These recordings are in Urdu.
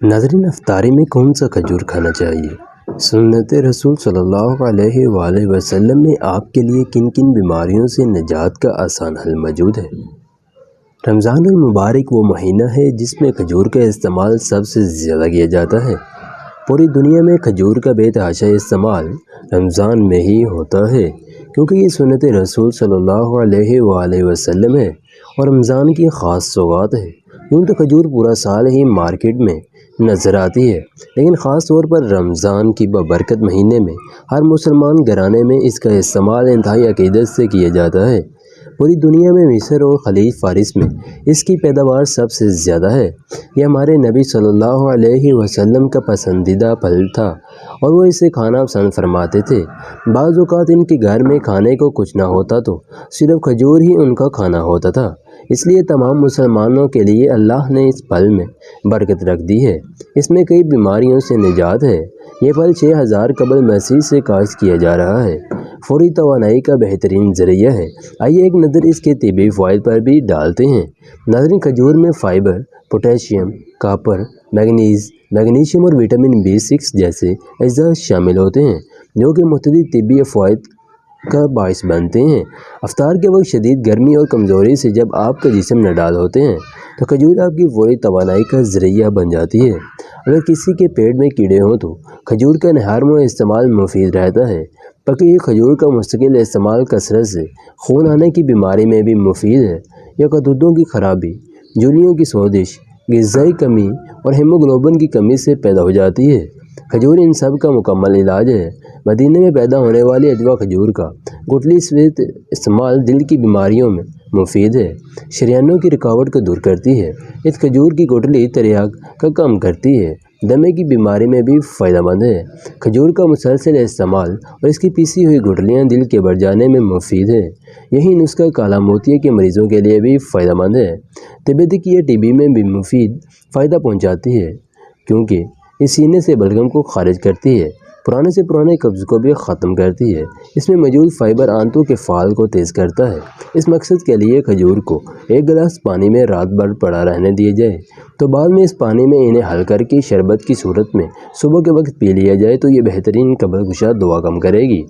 ناظرین، افطاری میں کون سا کھجور کھانا چاہیے؟ سنت رسول صلی اللہ علیہ وآلہ وسلم میں آپ کے لیے کن کن بیماریوں سے نجات کا آسان حل موجود ہے؟ رمضان المبارک وہ مہینہ ہے جس میں کھجور کا استعمال سب سے زیادہ کیا جاتا ہے۔ پوری دنیا میں کھجور کا بے تحاشا استعمال رمضان میں ہی ہوتا ہے، کیونکہ یہ سنت رسول صلی اللہ علیہ وآلہ وسلم ہے اور رمضان کی خاص سوغات ہے۔ یوں تو کھجور پورا سال ہی مارکیٹ میں نظر آتی ہے، لیکن خاص طور پر رمضان کی بابرکت مہینے میں ہر مسلمان گھرانے میں اس کا استعمال انتہائی عقیدت سے کیا جاتا ہے۔ پوری دنیا میں مصر اور خلیج فارس میں اس کی پیداوار سب سے زیادہ ہے۔ یہ ہمارے نبی صلی اللہ علیہ وسلم کا پسندیدہ پھل تھا اور وہ اسے کھانا پسند فرماتے تھے۔ بعض اوقات ان کے گھر میں کھانے کو کچھ نہ ہوتا تو صرف کھجور ہی ان کا کھانا ہوتا تھا۔ اس لیے تمام مسلمانوں کے لیے اللہ نے اس پھل میں برکت رکھ دی ہے۔ اس میں کئی بیماریوں سے نجات ہے۔ یہ پھل 6000 قبل مسیح سے کاشت کیا جا رہا ہے۔ فوری توانائی کا بہترین ذریعہ ہے۔ آئیے ایک نظر اس کے طبی فوائد پر بھی ڈالتے ہیں۔ ناظرین، کھجور میں فائبر، پوٹیشیم، کاپر، میگنیشیم اور وٹامن B6 جیسے اجزاء شامل ہوتے ہیں، جو کہ متعدد طبی فوائد کا باعث بنتے ہیں۔ افطار کے وقت شدید گرمی اور کمزوری سے جب آپ کا جسم نڈال ہوتے ہیں تو کھجور آپ کی فوری توانائی کا ذریعہ بن جاتی ہے۔ اگر کسی کے پیٹ میں کیڑے ہوں تو کھجور کا نہارمو استعمال مفید رہتا ہے۔ پکی ہوئی کھجور کا مستقل استعمال کثرت سے خون آنے کی بیماری میں بھی مفید ہے۔ یا قددوں کی خرابی، جوئیوں کی سوزش، غذائی کمی اور ہیموگلوبن کی کمی سے پیدا ہو جاتی ہے۔ کھجور ان سب کا مکمل علاج ہے۔ مدینے میں پیدا ہونے والی اجوا کھجور کا گٹلی سویت استعمال دل کی بیماریوں میں مفید ہے، شریانوں کی رکاوٹ کو دور کرتی ہے۔ اس کھجور کی گٹلی تریاک کا کم کرتی ہے، دمے کی بیماری میں بھی فائدہ مند ہے۔ کھجور کا مسلسل استعمال اور اس کی پیسی ہوئی گٹلیاں دل کے بڑھ جانے میں مفید ہے۔ یہی نسخہ کالا موتیا کے مریضوں کے لیے بھی فائدہ مند ہے۔ طبیعت کی TB میں بھی مفید فائدہ پہنچاتی ہے، کیونکہ اس سینے سے بلغم کو خارج کرتی ہے، پرانے سے پرانے قبض کو بھی ختم کرتی ہے۔ اس میں موجود فائبر آنتوں کے فعال کو تیز کرتا ہے۔ اس مقصد کے لیے کھجور کو ایک گلاس پانی میں رات بھر پڑا رہنے دیا جائے تو بعد میں اس پانی میں انہیں حل کر کے شربت کی صورت میں صبح کے وقت پی لیا جائے تو یہ بہترین قبض کشا دوا کم کرے گی۔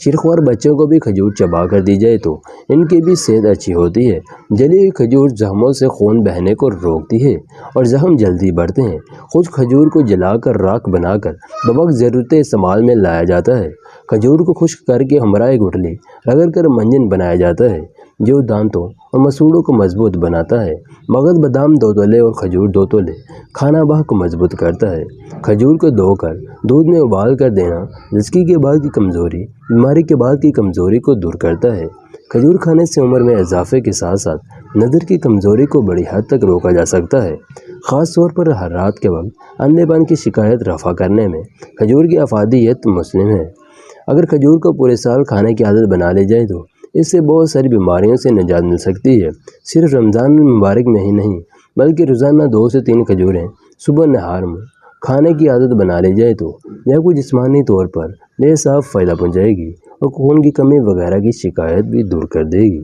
شیرخوار بچوں کو بھی کھجور چبا کر دی جائے تو ان کی بھی صحت اچھی ہوتی ہے۔ جلی ہوئی کھجور زخموں سے خون بہنے کو روکتی ہے اور زخم جلدی بڑھتے ہیں۔ خشک کھجور کو جلا کر راکھ بنا کر بوقت ضرورت استعمال میں لایا جاتا ہے۔ کھجور کو خشک کر کے ہمراہ گٹلی رگڑ کر منجن بنایا جاتا ہے، جو دانتوں اور مسوڑوں کو مضبوط بناتا ہے۔ مغز، بادام 2 تولے اور کھجور 2 تولے کھانا باہ کو مضبوط کرتا ہے۔ کھجور کو دھو کر دودھ میں ابال کر دینا زچگی کے بعد کی کمزوری، بیماری کے بعد کی کمزوری کو دور کرتا ہے۔ کھجور کھانے سے عمر میں اضافے کے ساتھ ساتھ نظر کی کمزوری کو بڑی حد تک روکا جا سکتا ہے۔ خاص طور پر ہر رات کے وقت اندھے پن کی شکایت رفع کرنے میں کھجور کی افادیت مسلم ہے۔ اگر کھجور کو پورے سال کھانے کی عادت بنا لی جائے تو اس سے بہت ساری بیماریوں سے نجات مل سکتی ہے۔ صرف رمضان المبارک میں ہی نہیں بلکہ روزانہ 2 سے 3 کھجوریں صبح نہار میں کھانے کی عادت بنا لی جائے تو یہ کوئی جسمانی طور پر بے حساب فائدہ پہنچائے گی اور خون کی کمی وغیرہ کی شکایت بھی دور کر دے گی۔